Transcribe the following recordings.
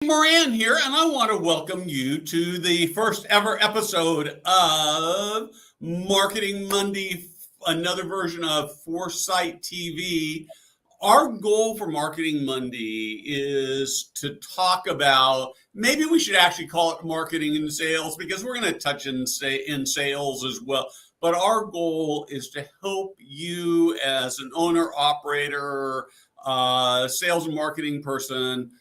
Moran here, and I want to welcome you to the first ever episode of Marketing Monday, another version of Foresight TV. Our goal for Marketing Monday is to talk about, maybe we should actually call it marketing and sales, because we're going to touch in sales as well. But our goal is to help you as an owner, operator, sales and marketing person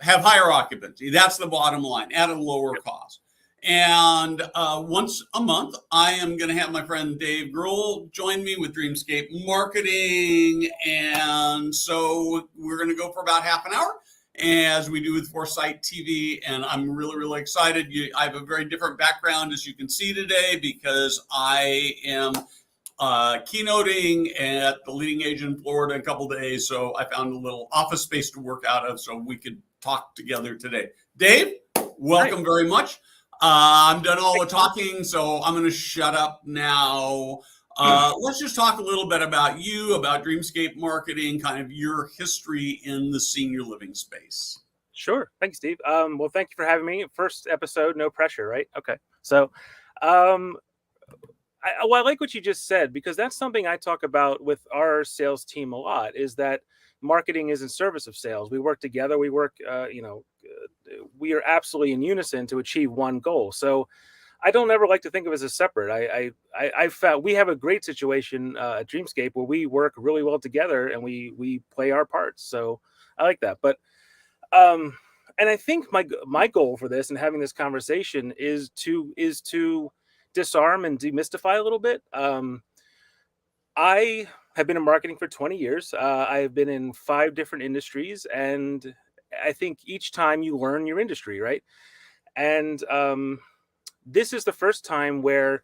have higher occupancy. That's the bottom line, at a lower cost. And once a month, I am going to have my friend Dave Grauel join me with Dreamscape Marketing. And so we're going to go for about half an hour, as we do with Foresight TV. And I'm really, really excited. I have a very different background, as you can see today, because I am keynoting at the leading agent in Florida in a couple days. So I found a little office space to work out of so we could talk together today. Dave, welcome very much. I'm done all the talking, so I'm going to shut up now. Let's just talk a little bit about you, about Dreamscape Marketing, kind of your history in the senior living space. Sure. Thanks, Steve. Well, thank you for having me. First episode, no pressure, right? Okay. So, I like what you just said, because that's something I talk about with our sales team a lot, is that marketing is in service of sales. We work together. We work, we are absolutely in unison to achieve one goal. So I don't ever like to think of it as separate. I found we have a great situation at Dreamscape where we work really well together and we play our parts. So I like that. But and I think my goal for this and having this conversation is to disarm and demystify a little bit. I have been in marketing for 20 years. I have been in 5 different industries, and I think each time you learn your industry, right? And this is the first time where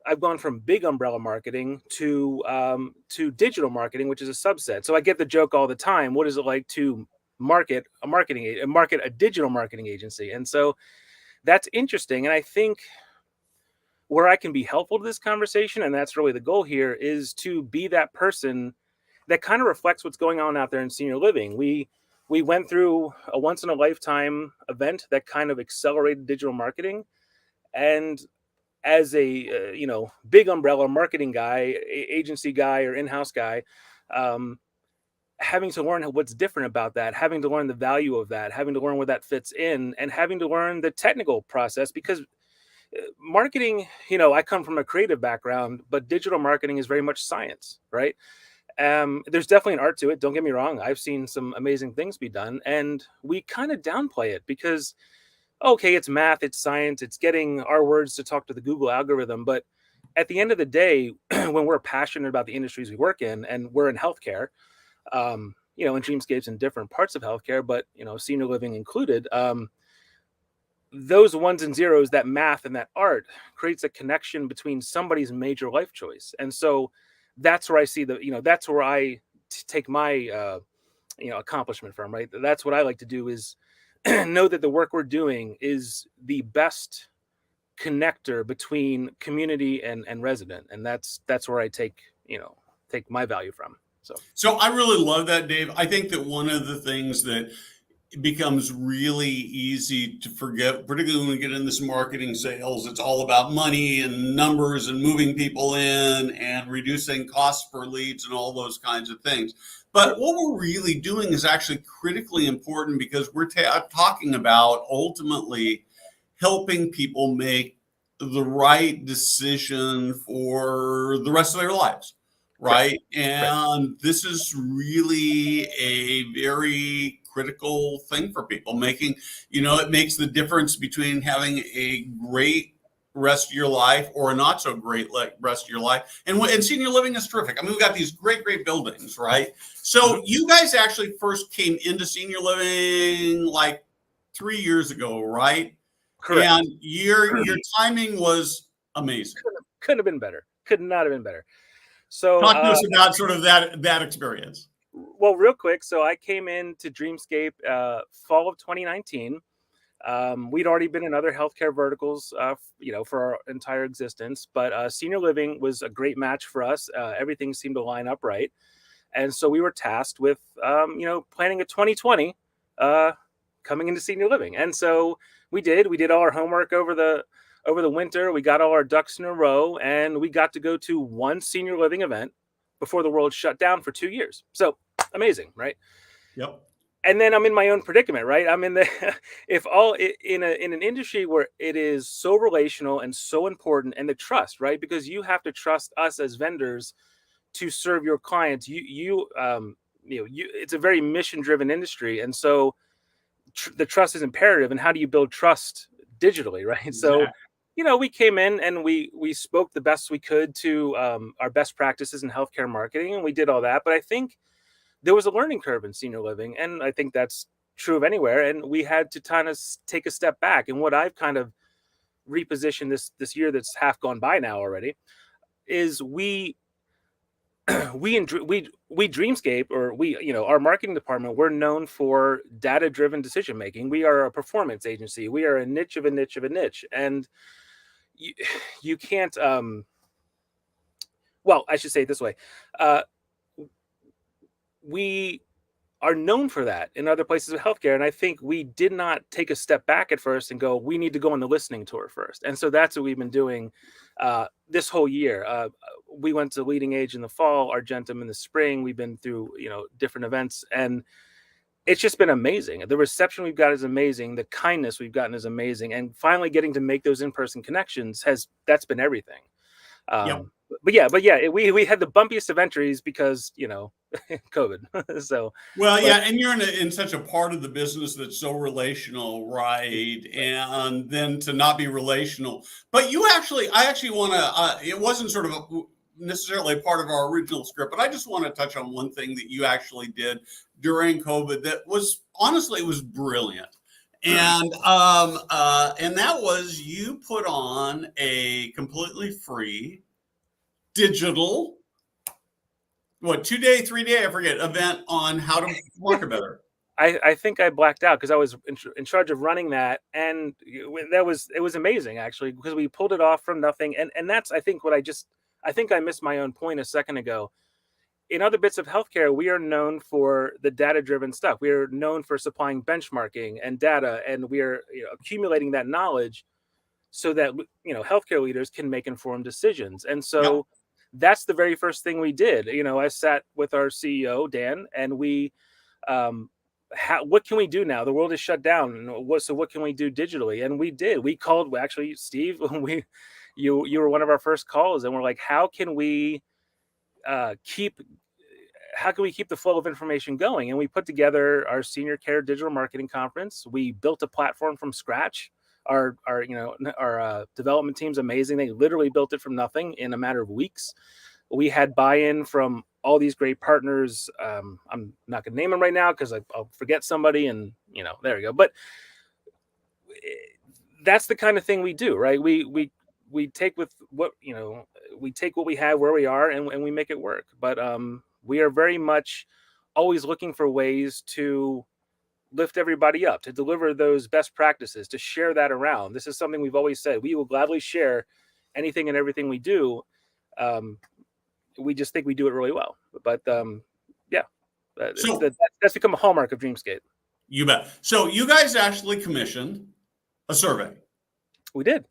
I've gone from big umbrella marketing to digital marketing, which is a subset. So I get the joke all the time. What is it like to market a digital marketing agency? And so that's interesting. And I think where I can be helpful to this conversation, and that's really the goal here, is to be that person that kind of reflects what's going on out there in senior living. We went through a once in a lifetime event that kind of accelerated digital marketing, and as a big umbrella marketing guy, agency guy, or in-house guy, having to learn what's different about that, having to learn the value of that, having to learn where that fits in, and having to learn the technical process, because marketing, I come from a creative background, but digital marketing is very much science, right? There's definitely an art to it. Don't get me wrong. I've seen some amazing things be done, and we kind of downplay it because, okay, it's math, it's science, it's getting our words to talk to the Google algorithm. But at the end of the day, when we're passionate about the industries we work in, and we're in healthcare, and Dreamscape's in different parts of healthcare, but, senior living included, those ones and zeros, that math and that art, creates a connection between somebody's major life choice. And so that's where I see that's where I take my, accomplishment from, right? That's what I like to do, is know that the work we're doing is the best connector between community and resident. And that's where I take my value from. So I really love that, Dave. I think that one of the things that it becomes really easy to forget, particularly when we get in this marketing sales. It's all about money and numbers and moving people in and reducing costs per leads and all those kinds of things. But what we're really doing is actually critically important, because we're talking about ultimately helping people make the right decision for the rest of their lives. Right. And this is really a very critical thing for people. It makes the difference between having a great rest of your life or a not so great rest of your life. And senior living is terrific. I mean, we've got these great buildings, right? So you guys actually first came into senior living like 3 years ago, right? Correct. And your timing was amazing. Couldn't have been better. Could not have been better. So talk to us about sort of that experience. Well, real quick. So I came into Dreamscape fall of 2019. We'd already been in other healthcare verticals, for our entire existence. But senior living was a great match for us. Everything seemed to line up right. And so we were tasked with, planning a 2020 coming into senior living. And so we did all our homework over the winter. We got all our ducks in a row, and we got to go to one senior living event before the world shut down for 2 years. So amazing, right? Yep. And then I'm in my own predicament, right? I'm in the if all in an industry where it is so relational and so important, and the trust, right? Because you have to trust us as vendors to serve your clients. It's a very mission driven industry, and so the trust is imperative. And how do you build trust digitally, right? So Exactly. we came in and we spoke the best we could to our best practices in healthcare marketing, and we did all that. But I think there was a learning curve in senior living, and I think that's true of anywhere. And we had to kind of take a step back. And what I've kind of repositioned this year that's half gone by now already is we Dreamscape, or our marketing department, we're known for data driven decision making. We are a performance agency. We are a niche of a niche of a niche, and you can't well, I should say it this way. We are known for that in other places of healthcare. And I think we did not take a step back at first and go, we need to go on the listening tour first. And so that's what we've been doing this whole year. We went to Leading Age in the fall, Argentum in the spring. We've been through, different events, and it's just been amazing. The reception we've got is amazing. The kindness we've gotten is amazing. And finally getting to make those in-person connections that's been everything. Yep. But yeah, we had the bumpiest of entries because, COVID. So, Well, but yeah, and you're in such a part of the business that's so relational, right? And then to not be relational, but I actually want to. It wasn't sort of necessarily a part of our original script, but I just want to touch on one thing that you actually did during COVID that was honestly, it was brilliant. And that was, you put on a completely free digital, 2 day, 3 day, I forget, event on how to market better. I think I blacked out because I was in charge of running that, and it was amazing actually, because we pulled it off from nothing. And that's, I think, I think I missed my own point a second ago. In other bits of healthcare, we are known for the data-driven stuff. We are known for supplying benchmarking and data, and we are accumulating that knowledge so that healthcare leaders can make informed decisions. And Yep. so that's the very first thing we did. I sat with our CEO Dan, and we what can we do now? The world is shut down. So what can we do digitally? And we did. We called, actually, Steve. You were one of our first calls, and we're like, how can we keep the flow of information going? And we put together our Senior Care Digital Marketing Conference. We built a platform from scratch. Our development team's amazing. They literally built it from nothing in a matter of weeks. We had buy-in from all these great partners. I'm not going to name them right now because I'll forget somebody, and there we go. But that's the kind of thing we do, right? We take what we have where we are, and we make it work. But we are very much always looking for ways to lift everybody up, to deliver those best practices, to share that around. This is something we've always said. We will gladly share anything and everything we do. We just think we do it really well. But that's become a hallmark of Dreamscape. You bet. So you guys actually commissioned a survey. We did.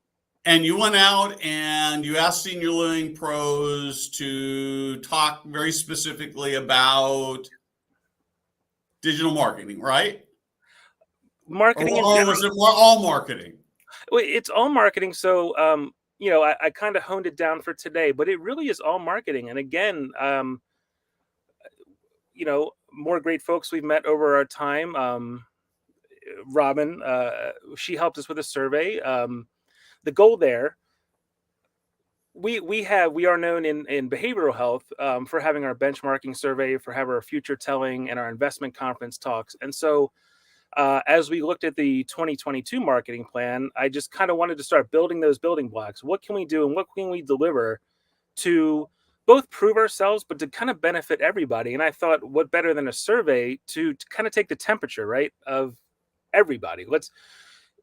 And you went out and you asked senior living pros to talk very specifically about digital marketing, right? Marketing in or general. was it all marketing? Well, it's all marketing. So, I kind of honed it down for today, but it really is all marketing. And again, more great folks we've met over our time. Robin, she helped us with a survey. The goal there, we are known in behavioral health for having our benchmarking survey, for having our future telling, and our investment conference talks. And so as we looked at the 2022 marketing plan, I just kind of wanted to start building those building blocks. What can we do, and what can we deliver to both prove ourselves, but to kind of benefit everybody? And I thought, what better than a survey to kind of take the temperature, right, of everybody?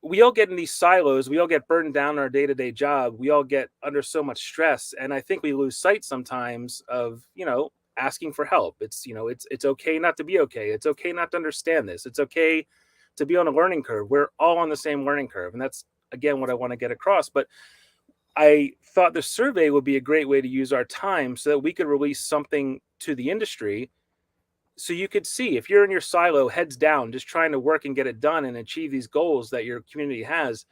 We all get in these silos. We all get burdened down in our day-to-day job. We all get under so much stress. And I think we lose sight sometimes of, asking for help. It's okay not to be okay. It's okay not to understand this. It's okay to be on a learning curve. We're all on the same learning curve. And that's, again, what I want to get across. But I thought the survey would be a great way to use our time so that we could release something to the industry. So you could see, if you're in your silo, heads down, just trying to work and get it done and achieve these goals that your community has,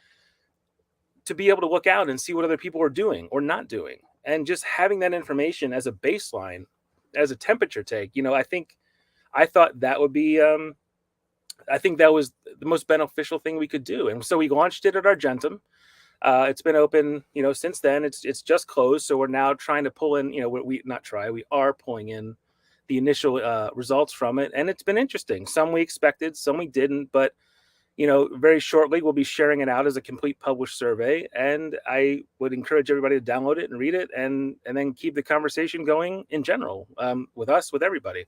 to be able to look out and see what other people are doing or not doing. And just having that information as a baseline, as a temperature take, I thought that would be, I think that was the most beneficial thing we could do. And so we launched it at Argentum. It's been open, since then. It's just closed. So we're now trying to pull in, we are pulling in the initial results from it. And it's been interesting. Some we expected, some we didn't. But, very shortly, we'll be sharing it out as a complete published survey. And I would encourage everybody to download it and read it and then keep the conversation going in general with us, with everybody.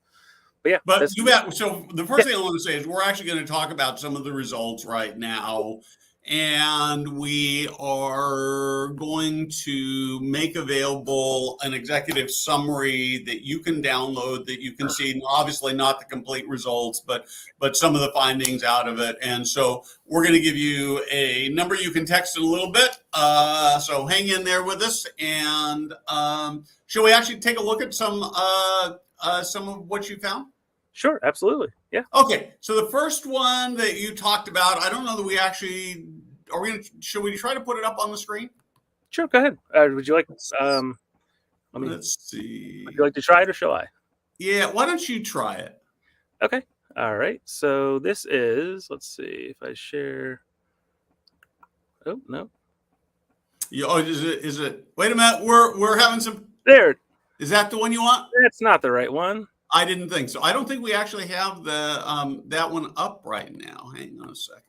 But yeah. So the first thing I want to say is we're actually going to talk about some of the results right now. And we are going to make available an executive summary that you can download, that you can see, obviously not the complete results, but some of the findings out of it. And so we're going to give you a number you can text in a little bit. So hang in there with us. And shall we actually take a look at some of what you found? Sure, absolutely. Yeah. Okay. So the first one that you talked about, I don't know that we actually should we try to put it up on the screen? Sure, go ahead. Would you like let's see. Would you like to try it, or shall I? Yeah, why don't you try it? Okay. All right. So this is, let's see if I share. Oh, no. Is it? Wait a minute. We're having some. There. Is that the one you want? That's not the right one. I didn't think so. I don't think we actually have the that one up right now. Hang on a second.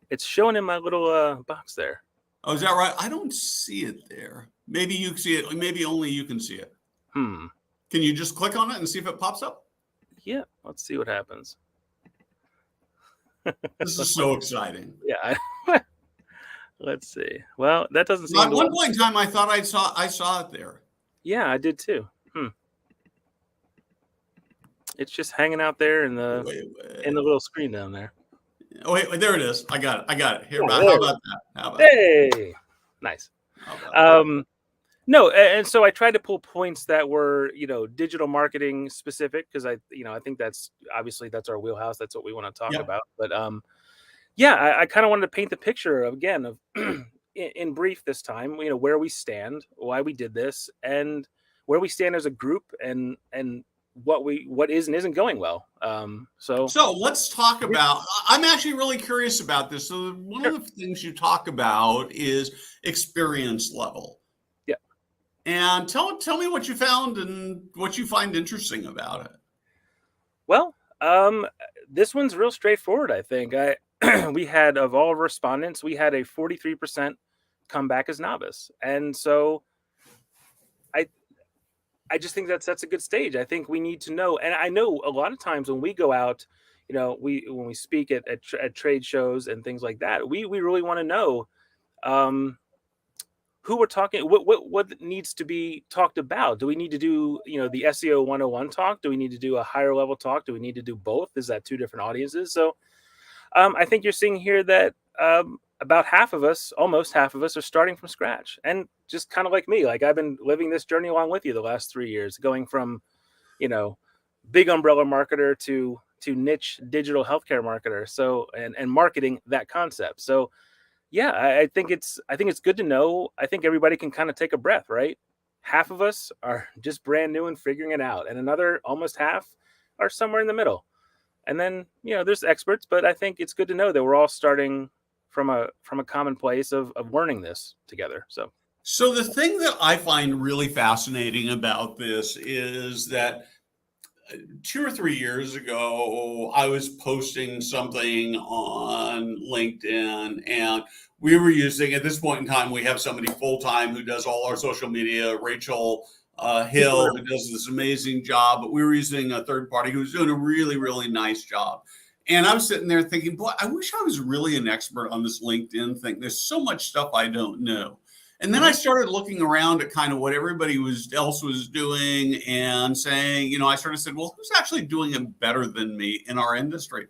It's showing in my little box there. Oh, is that right? I don't see it there. Maybe you can see it. Maybe only you can see it. Can you just click on it and see if it pops up? Yeah. Let's see what happens. This is so exciting. Yeah. Let's see. Well, that doesn't seem. At one point in time, I thought I saw it there. Yeah, I did too. It's just hanging out there in the little screen down there. Oh, wait, there it is. I got it. Here, how about that? Hey, nice. No, and so I tried to pull points that were, digital marketing specific, because I think that's our wheelhouse. That's what we want to talk about. But I kind of wanted to paint the picture of in brief this time, where we stand, why we did this, and where we stand as a group, and what is and isn't going well. So let's talk about, I'm actually really curious about this. So one of the things you talk about is experience level. Yeah. And tell me what you found and what you find interesting about it. Well, this one's real straightforward, I think. We had, of all respondents, we had a 43% come back as novice. And so I just think that's a good stage. I think we need to know, and I know a lot of times when we go out, when we speak at trade shows and things like that, we really want to know who we're talking, what needs to be talked about. Do we need to do the SEO 101 talk? Do we need to do a higher level talk? Do we need to do both? Is that two different audiences? So I think you're seeing here that about almost half of us are starting from scratch, and just kind of like me, like I've been living this journey along with you the last 3 years, going from, big umbrella marketer to niche digital healthcare marketer. So, and marketing that concept. So yeah, I think it's good to know. I think everybody can kind of take a breath, right? Half of us are just brand new and figuring it out, and another almost half are somewhere in the middle. And then, there's experts, but I think it's good to know that we're all starting from a common place of learning this together. So the thing that I find really fascinating about this is that 2 or 3 years ago, I was posting something on LinkedIn, and we were using, at this point in time, we have somebody full-time who does all our social media, Rachel Hill, who does this amazing job, but we were using a third party who was doing a really, really nice job. And I was sitting there thinking, boy, I wish I was really an expert on this LinkedIn thing. There's so much stuff I don't know. And then I started looking around at kind of what everybody else was doing and saying, I sort of said, well, who's actually doing it better than me in our industry?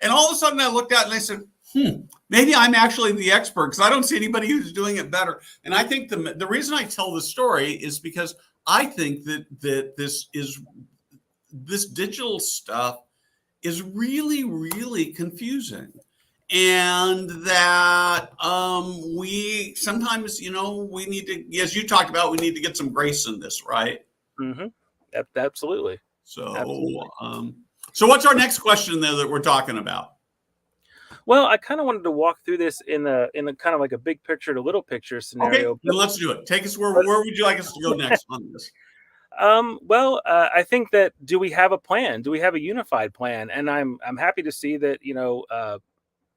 And all of a sudden I looked out and I said, maybe I'm actually the expert because I don't see anybody who's doing it better. And I think the reason I tell the story is because I think that this digital stuff is really, really confusing. And that we sometimes, we need to, as you talked about, we need to get some grace in this, right? Mm-hmm. Absolutely. So, so what's our next question there that we're talking about? Well, I kind of wanted to walk through this in a kind of like a big picture to little picture scenario. Okay, then let's do it. Take us where would you like us to go next on this? Well, I think that, do we have a plan? Do we have a unified plan? And I'm happy to see that,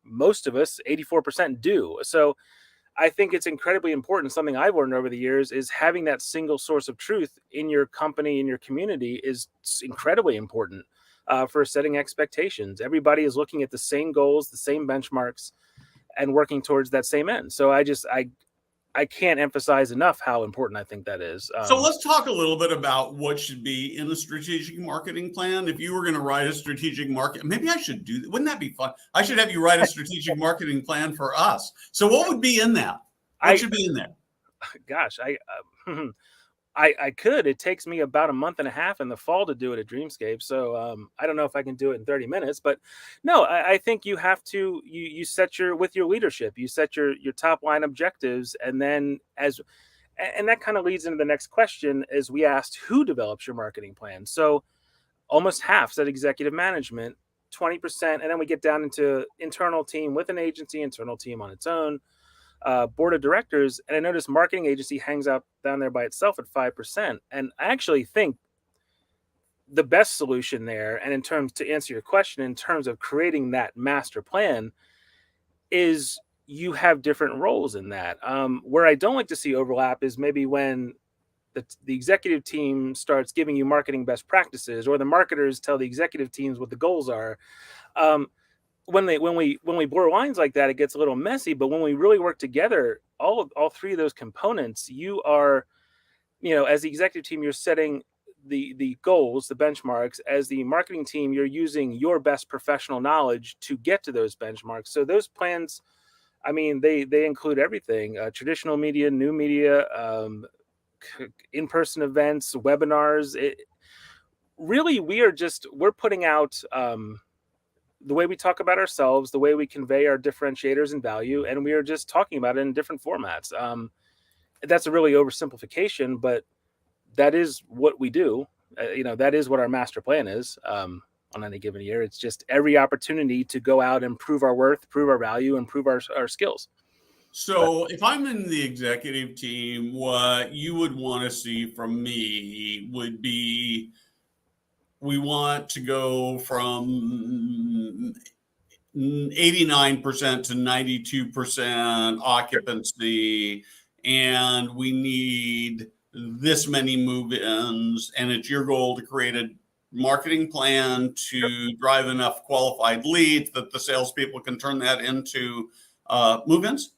most of us, 84%, do. So I think it's incredibly important. Something I've learned over the years is having that single source of truth in your company, in your community, is incredibly important for setting expectations. Everybody is looking at the same goals, the same benchmarks, and working towards that same end. So I can't emphasize enough how important I think that is. So let's talk a little bit about what should be in a strategic marketing plan. If you were going to write a strategic market, maybe I should do that. Wouldn't that be fun? I should have you write a strategic marketing plan for us. So what would be in that? What should be in there? Gosh, I could. It takes me about a month and a half in the fall to do it at Dreamscape. So I don't know if I can do it in 30 minutes, but no, I think you have to, you set with your leadership, you set your top line objectives. And then and that kind of leads into the next question, as we asked, who develops your marketing plan? So almost half said executive management, 20%. And then we get down into internal team with an agency, internal team on its own, board of directors, and I noticed marketing agency hangs out down there by itself at 5%. And I actually think the best solution there, and in terms, to answer your question, in terms of creating that master plan, is you have different roles in that. Where I don't like to see overlap is maybe when the executive team starts giving you marketing best practices, or the marketers tell the executive teams what the goals are. When we blur lines like that, it gets a little messy. But when we really work together, all three of those components, you are, as the executive team, you're setting the goals, the benchmarks. As the marketing team, you're using your best professional knowledge to get to those benchmarks. So those plans, I mean, they include everything: traditional media, new media, in-person events, webinars. Really, we're putting out the way we talk about ourselves, the way we convey our differentiators and value, and we are just talking about it in different formats. That's a really oversimplification, but that is what we do. That is what our master plan is on any given year. It's just every opportunity to go out and prove our worth, prove our value, and prove our skills. So if I'm in the executive team, what you would want to see from me would be, we want to go from 89% to 92% occupancy, and we need this many move-ins, and it's your goal to create a marketing plan to drive enough qualified leads that the salespeople can turn that into move-ins?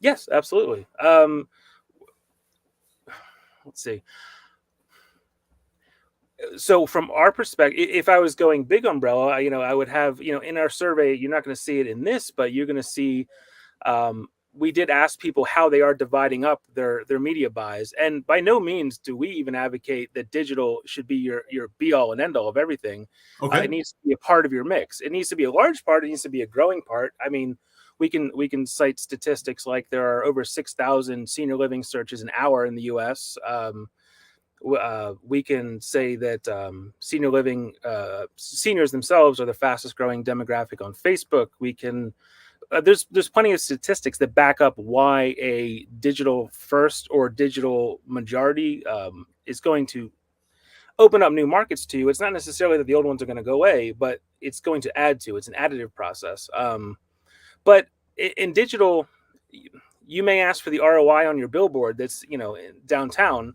Yes, absolutely. Let's see. So from our perspective, if I was going big umbrella, I would have, in our survey, you're not going to see it in this, but you're going to see, we did ask people how they are dividing up their media buys. And by no means do we even advocate that digital should be your be all and end all of everything. Okay. It needs to be a part of your mix. It needs to be a large part. It needs to be a growing part. I mean, we can cite statistics like there are over 6,000 senior living searches an hour in the U.S. We can say that seniors themselves are the fastest growing demographic on Facebook. We can there's plenty of statistics that back up why a digital first or digital majority is going to open up new markets to you. It's not necessarily that the old ones are going to go away, but it's going to add to. It's an additive process. But in digital, you may ask for the ROI on your billboard that's downtown,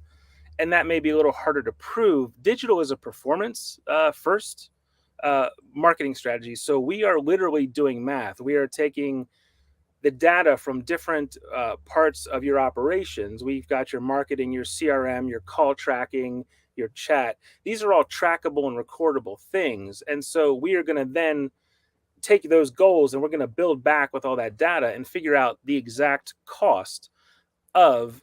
and that may be a little harder to prove. Digital is a performance first marketing strategy. So we are literally doing math. We are taking the data from different parts of your operations. We've got your marketing, your CRM, your call tracking, your chat. These are all trackable and recordable things. And so we are going to then take those goals and we're going to build back with all that data and figure out the exact cost of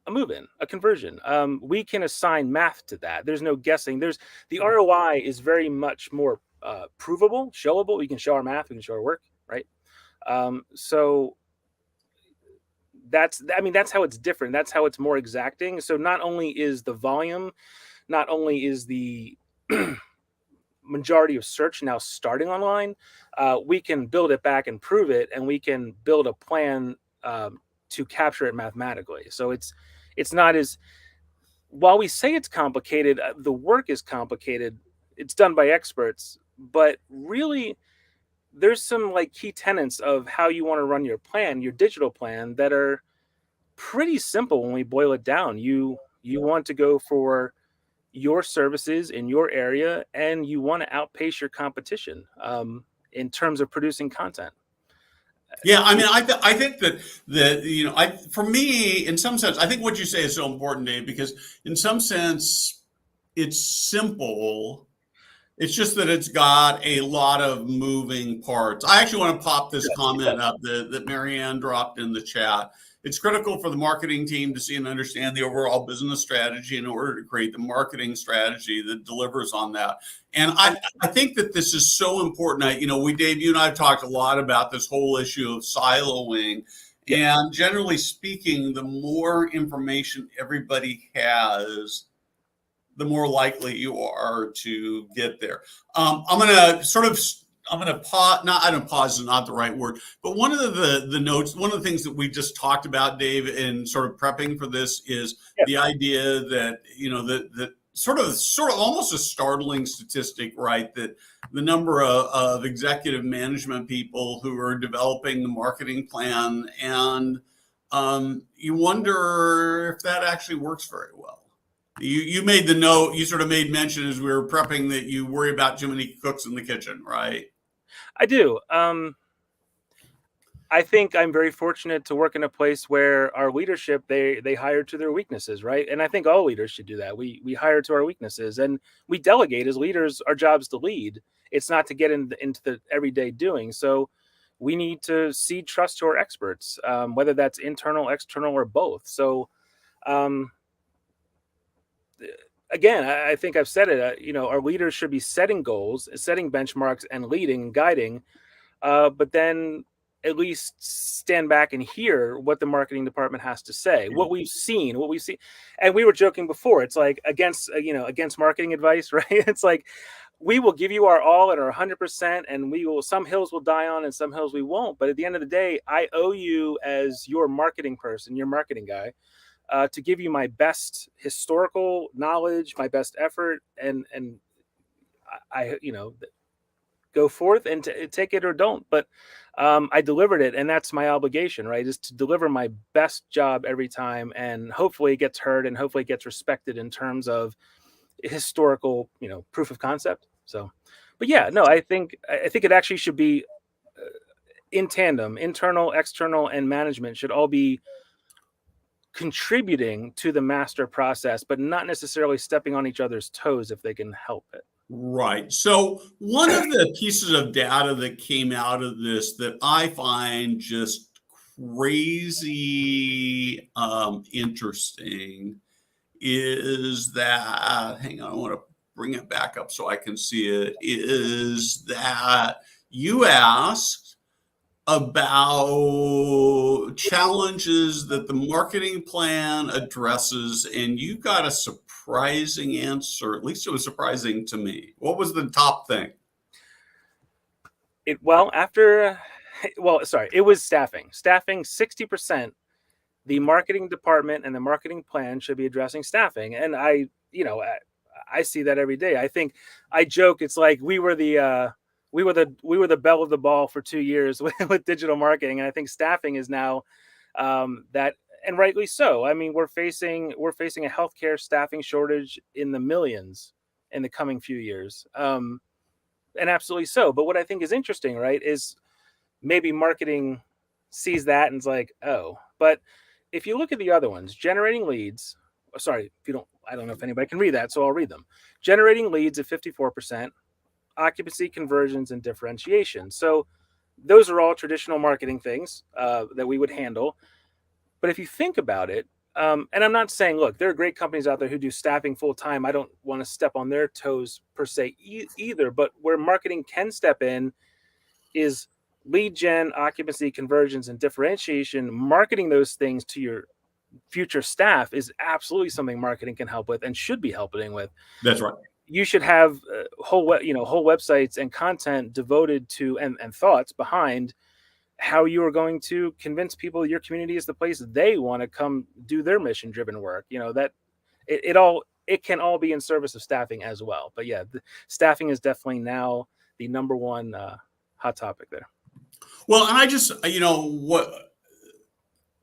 a move-in, a conversion. We can assign math to that. There's no guessing. The ROI is very much more provable, showable. We can show our math, we can show our work, right? So that's how it's different. That's how it's more exacting. So not only is the volume, not only is the majority of search now starting online, we can build it back and prove it, and we can build a plan to capture it mathematically. So it's not as, while we say it's complicated, the work is complicated. It's done by experts, but really there's some like key tenets of how you want to run your plan, your digital plan, that are pretty simple when we boil it down. You want to go for your services in your area, and you want to outpace your competition in terms of producing content. Yeah, I mean, I think that for me, in some sense, I think what you say is so important, Dave, because in some sense, it's simple. It's just that it's got a lot of moving parts. I actually want to pop this comment up that Marianne dropped in the chat. It's critical for the marketing team to see and understand the overall business strategy in order to create the marketing strategy that delivers on that. And I think that this is so important. Dave, you and I have talked a lot about this whole issue of siloing. And generally speaking, the more information everybody has, the more likely you are to get there. I'm going to pause. I don't pause is not the right word, but one of the notes, one of the things that we just talked about, Dave, in sort of prepping for this is the idea that, that sort of almost a startling statistic, right? That the number of executive management people who are developing the marketing plan, and you wonder if that actually works very well. You made the note, you sort of made mention as we were prepping that you worry about too many cooks in the kitchen, right? I do. I think I'm very fortunate to work in a place where our leadership, they hire to their weaknesses, right? And I think all leaders should do that. We hire to our weaknesses, and we delegate as leaders. Our job's to lead. It's not to get into the everyday doing. So we need to seed trust to our experts, whether that's internal, external, or both. So again, I think I've said it. Our leaders should be setting goals, setting benchmarks, and leading and guiding. But then at least stand back and hear what the marketing department has to say, what we've seen. And we were joking before, it's like against marketing advice, right? It's like, we will give you our all and our 100%, and some hills will die on and some hills we won't. But at the end of the day, I owe you, as your marketing person, your marketing guy, to give you my best historical knowledge, my best effort, and I go forth and take it or don't. But I delivered it, and that's my obligation, right? Is to deliver my best job every time, and hopefully it gets heard and hopefully it gets respected in terms of historical, proof of concept. So, but yeah, no, I think it actually should be in tandem. Internal, external, and management should all be contributing to the master process, but not necessarily stepping on each other's toes if they can help it. Right. So one of the pieces of data that came out of this that I find just crazy interesting is that, hang on, I want to bring it back up so I can see it, is that you asked about challenges that the marketing plan addresses, and you got a surprising answer. At least it was surprising to me. What was the top thing? It was staffing. 60%. The marketing department and the marketing plan should be addressing staffing. And I see that every day. I think I joke, it's like we were the belle of the ball for 2 years with digital marketing, and I think staffing is now that, and rightly so. I mean, we're facing a healthcare staffing shortage in the millions in the coming few years, and absolutely so. But what I think is interesting, right, is maybe marketing sees that and is like, oh. But if you look at the other ones, generating leads. Sorry, I don't know if anybody can read that, so I'll read them. Generating leads at 54%. occupancy, conversions, and differentiation. So those are all traditional marketing things that we would handle. But if you think about it, and I'm not saying, look, there are great companies out there who do staffing full time. I don't want to step on their toes per se either. But where marketing can step in is lead gen, occupancy, conversions, and differentiation. Marketing those things to your future staff is absolutely something marketing can help with and should be helping with. That's right. You should have whole websites and content devoted to and thoughts behind how you are going to convince people your community is the place they want to come do their mission driven work. That it can all be in service of staffing as well. But yeah, staffing is definitely now the number one hot topic there. Well, and I just, what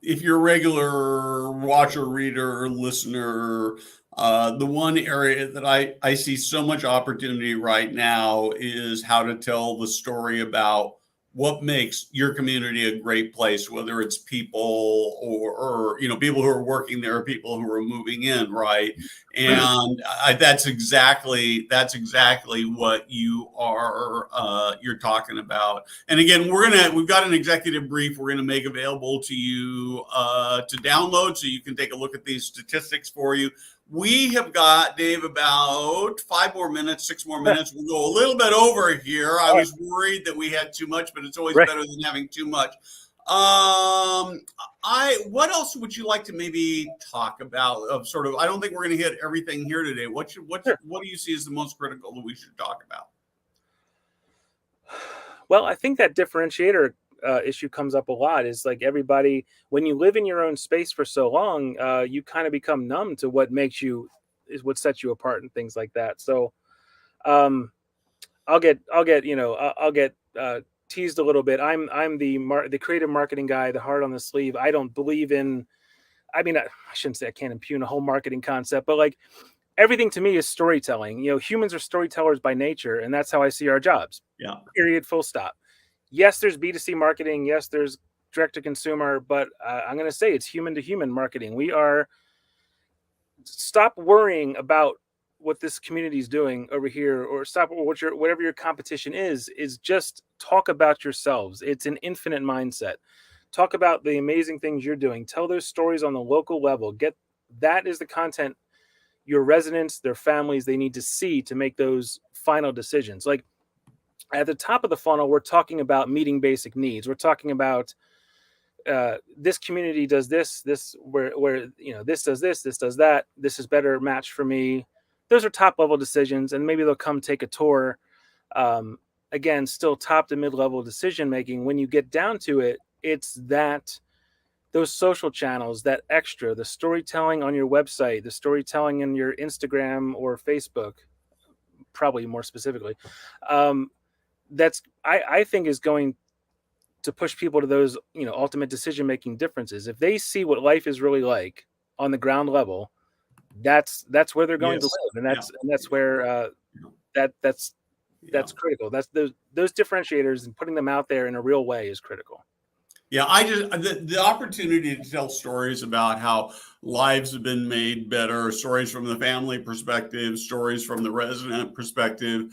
if you're a regular watcher, reader, listener, the one area that I see so much opportunity right now is how to tell the story about what makes your community a great place, whether it's people or people who are working there, or people who are moving in, right? And that's exactly what you're talking about. And again, we've got an executive brief we're gonna make available to you to download, so you can take a look at these statistics for you. We have got, Dave, about 5 more minutes, 6 more minutes. We'll go a little bit over here. I was worried that we had too much, but it's always better than having too much. What else would you like to maybe talk about? I don't think we're going to hit everything here today. What do you see as the most critical that we should talk about? Well, I think that differentiator issue comes up a lot. Is like everybody, when you live in your own space for so long, you kind of become numb to what sets you apart and things like that. So I'll get teased a little bit. I'm the creative marketing guy, the heart on the sleeve. I don't believe in, I shouldn't say I can't impugn a whole marketing concept, but like everything to me is storytelling. Humans are storytellers by nature, and that's how I see our jobs. Yeah. Period. Full stop. Yes, there's B2C marketing. Yes, there's direct to consumer, but I'm going to say it's human to human marketing. Stop worrying about what this community is doing over here, or stop whatever your competition is just talk about yourselves. It's an infinite mindset. Talk about the amazing things you're doing. Tell those stories on the local level. That is the content your residents, their families, they need to see to make those final decisions. Like, at the top of the funnel, we're talking about meeting basic needs. We're talking about this community does this where this does this does that. This is better match for me. Those are top level decisions, and maybe they'll come take a tour. Again, still top to mid level decision making. When you get down to it, it's those social channels, that extra, the storytelling on your website, the storytelling in your Instagram or Facebook, probably more specifically. I think is going to push people to those, ultimate decision-making differences. If they see what life is really like on the ground level, that's where they're going to live. And that's where that's critical. That's those differentiators, and putting them out there in a real way is critical. Yeah, the opportunity to tell stories about how lives have been made better, stories from the family perspective, stories from the resident perspective,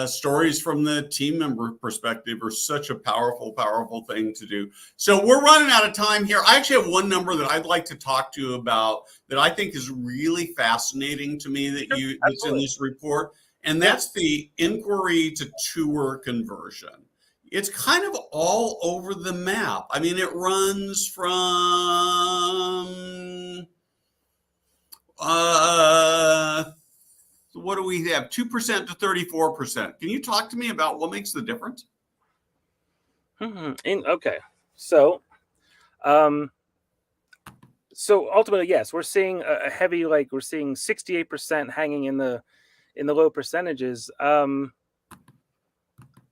stories from the team member perspective are such a powerful, powerful thing to do. So we're running out of time here. I actually have one number that I'd like to talk to you about that I think is really fascinating to me that's in this report, and that's the inquiry to tour conversion. It's kind of all over the map. I mean, it runs from what do we have? 2% to 34%. Can you talk to me about what makes the difference? Okay, so ultimately, yes, we're seeing a heavy, we're seeing 68% hanging in the low percentages.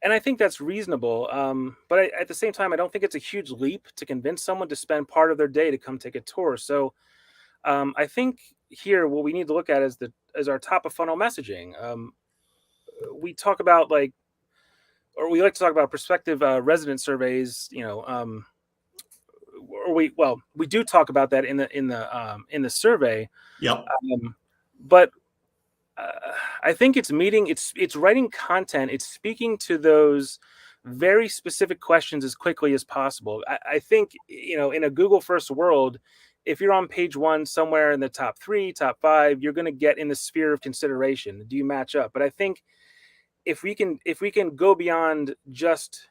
And I think that's reasonable. But at the same time, I don't think it's a huge leap to convince someone to spend part of their day to come take a tour. So I think here what we need to look at is our top of funnel messaging. We talk about we like to talk about prospective resident surveys, we do talk about that in the survey. Yep. But I think it's writing content. It's speaking to those very specific questions as quickly as possible. I think, in a Google first world, if you're on page one somewhere in the top 3, top 5, you're going to get in the sphere of consideration. Do you match up? But I think if we can go beyond just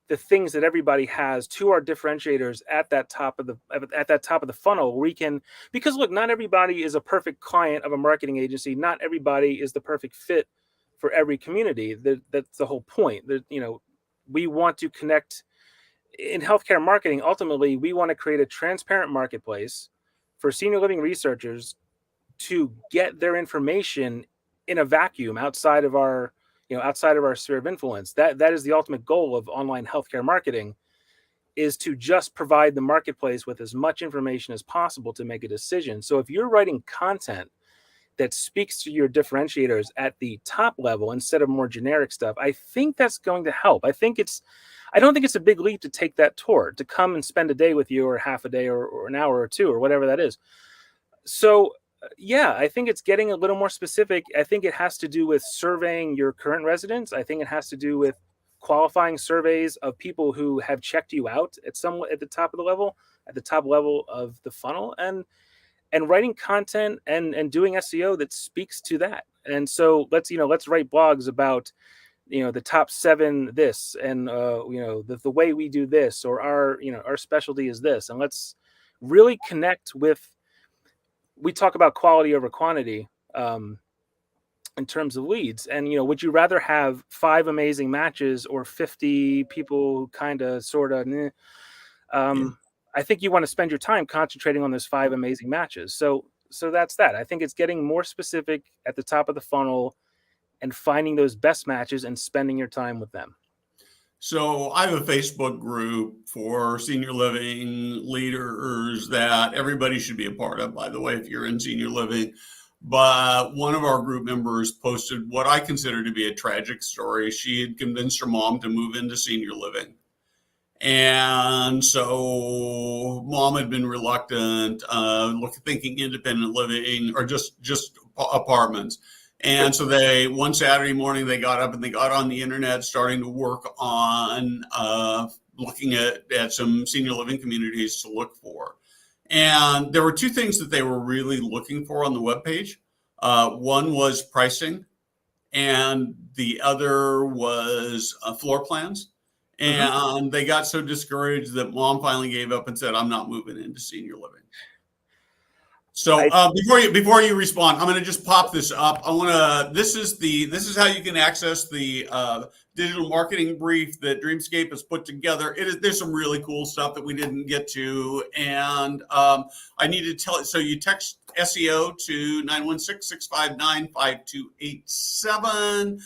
the things that everybody has to our differentiators at that top of the funnel, we can, because look, not everybody is a perfect client of a marketing agency. Not everybody is the perfect fit for every community. That's the whole point. We want to connect in healthcare marketing. Ultimately, we want to create a transparent marketplace for senior living researchers to get their information in a vacuum outside of our sphere of influence. That is the ultimate goal of online healthcare marketing, is to just provide the marketplace with as much information as possible to make a decision. So if you're writing content that speaks to your differentiators at the top level instead of more generic stuff, I think that's going to help. I don't think it's a big leap to take that tour, to come and spend a day with you, or half a day, or an hour or two, or whatever that is. So yeah, I think it's getting a little more specific. I think it has to do with surveying your current residents. I think it has to do with qualifying surveys of people who have checked you out at the top of the level, at the top level of the funnel, and writing content and doing SEO that speaks to that. And so let's write blogs about the top 7 this, and the way we do this, or our specialty is this, and let's really connect with. We talk about quality over quantity in terms of leads. And, would you rather have 5 amazing matches or 50 people who kind of, sort of, I think you want to spend your time concentrating on those 5 amazing matches. So that's that. I think it's getting more specific at the top of the funnel and finding those best matches and spending your time with them. So I have a Facebook group for senior living leaders that everybody should be a part of, by the way, if you're in senior living. But one of our group members posted what I consider to be a tragic story. She had convinced her mom to move into senior living. And so mom had been reluctant, thinking independent living or just apartments. And so one Saturday morning, they got up and they got on the internet, starting to work on looking at some senior living communities to look for. And there were 2 things that they were really looking for on the webpage. One was pricing, and the other was floor plans. And they got so discouraged that mom finally gave up and said, "I'm not moving into senior living." So before you respond, I'm going to just pop this up. This is how you can access the digital marketing brief that Dreamscape has put together. There's some really cool stuff that we didn't get to, and I need to tell it. So you text SEO to 916-659-5287,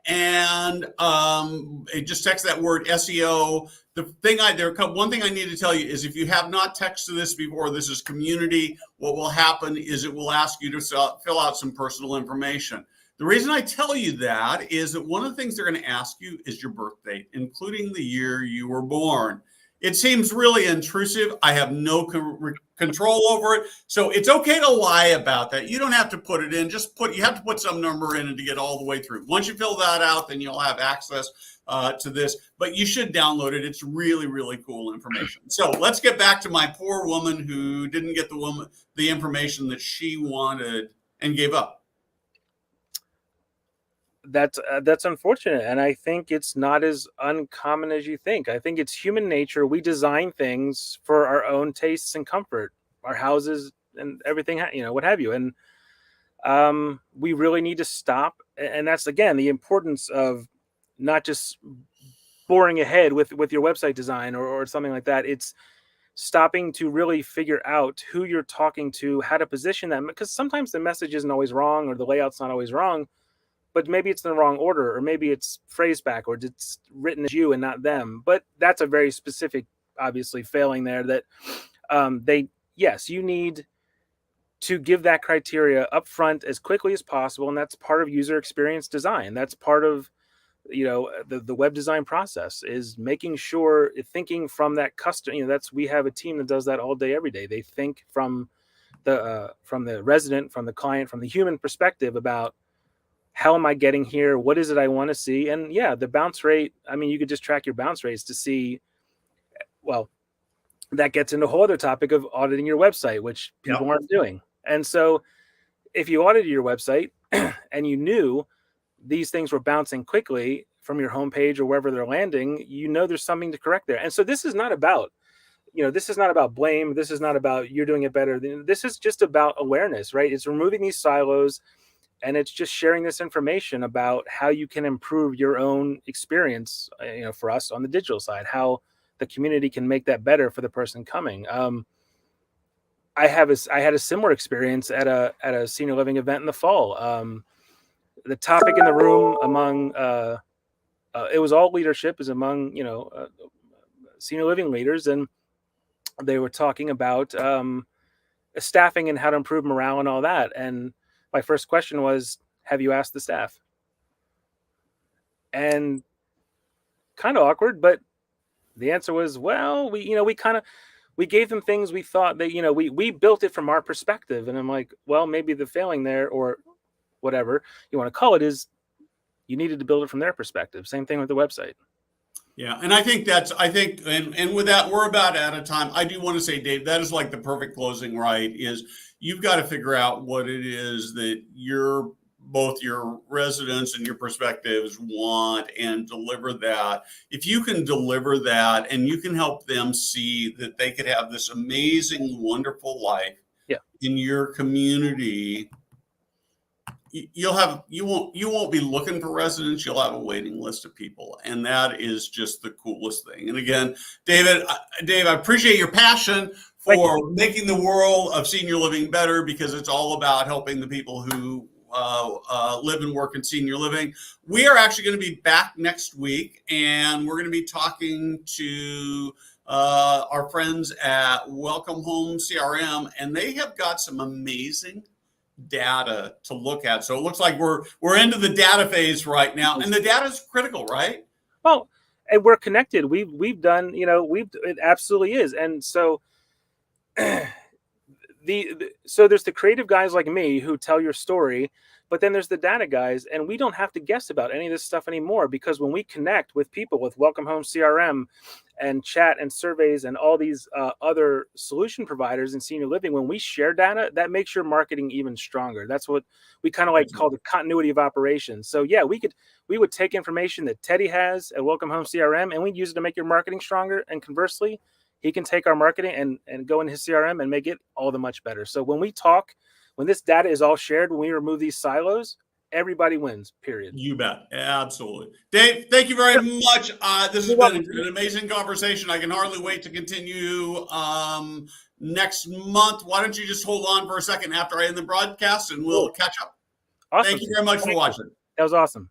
and just text that word SEO. One thing I need to tell you is, if you have not texted this before, this is community. What will happen is it will ask you to fill out some personal information. The reason I tell you that is that one of the things they're going to ask you is your birth date, including the year you were born. It seems really intrusive. I have no control over it. So it's okay to lie about that. You don't have to put it in. You have to put some number in to get all the way through. Once you fill that out, then you'll have access to this. But you should download it. It's really, really cool information. So let's get back to my poor woman who didn't get the information that she wanted and gave up. That's unfortunate, and I think it's not as uncommon as you think. I think it's human nature. We design things for our own tastes and comfort, our houses and everything, what have you. And we really need to stop. And that's, again, the importance of not just boring ahead with your website design or something like that. It's stopping to really figure out who you're talking to, how to position them, because sometimes the message isn't always wrong, or the layout's not always wrong. But maybe it's in the wrong order, or maybe it's phrased back, or it's written as you and not them. But that's a very specific, obviously, failing there. That you need to give that criteria up front as quickly as possible, and that's part of user experience design. That's part of the web design process, is making sure, thinking from that customer. We have a team that does that all day, every day. They think from the resident, from the client, from the human perspective about how am I getting here? What is it I want to see? And yeah, the bounce rate, I mean, you could just track your bounce rates to see, well, that gets into a whole other topic of auditing your website, which people aren't doing. And so if you audited your website and you knew these things were bouncing quickly from your homepage or wherever they're landing, you know there's something to correct there. And so this is not about, this is not about blame. This is not about you're doing it better. This is just about awareness, right? It's removing these silos, and it's just sharing this information about how you can improve your own experience, for us on the digital side, how the community can make that better for the person coming. I had a similar experience at a senior living event in the fall. The topic in the room among it was all leadership, is among senior living leaders, and they were talking about staffing and how to improve morale and all that. And my first question was, have you asked the staff? And kind of awkward, but the answer was, well, we gave them things we thought that, we built it from our perspective. And I'm like, well, maybe the failing there, or whatever you want to call it, is you needed to build it from their perspective. Same thing with the website. Yeah. And I think, and with that, we're about out of time. I do want to say, Dave, that is like the perfect closing, right? Is you've got to figure out what it is that both your residents and your perspectives want, and deliver that. If you can deliver that and you can help them see that they could have this amazing, wonderful life in your community, you won't be looking for residents. You'll have a waiting list of people. And that is just the coolest thing. And again, Dave, I appreciate your passion for making the world of senior living better, because it's all about helping the people who live and work in senior living. We are actually going to be back next week, and we're going to be talking to our friends at Welcome Home CRM, and they have got some amazing data to look at. So it looks like we're into the data phase right now, and the data is critical, right? Well, and we're connected. We've done, it absolutely is. And so so there's the creative guys like me who tell your story, but then there's the data guys, and we don't have to guess about any of this stuff anymore, because when we connect with people with Welcome Home CRM and chat and surveys and all these other solution providers in senior living, when we share data, that makes your marketing even stronger. That's what we kind of call the continuity of operations. So yeah, we would take information that Teddy has at Welcome Home CRM, and we'd use it to make your marketing stronger. And conversely, he can take our marketing and go in his CRM and make it all the much better. So when this data is all shared, when we remove these silos, everybody wins, period. You bet. Absolutely. Dave, thank you very much. This has been an amazing conversation. I can hardly wait to continue next month. Why don't you just hold on for a second after I end the broadcast, and we'll catch up. Awesome. Thank you very much for watching. That was awesome.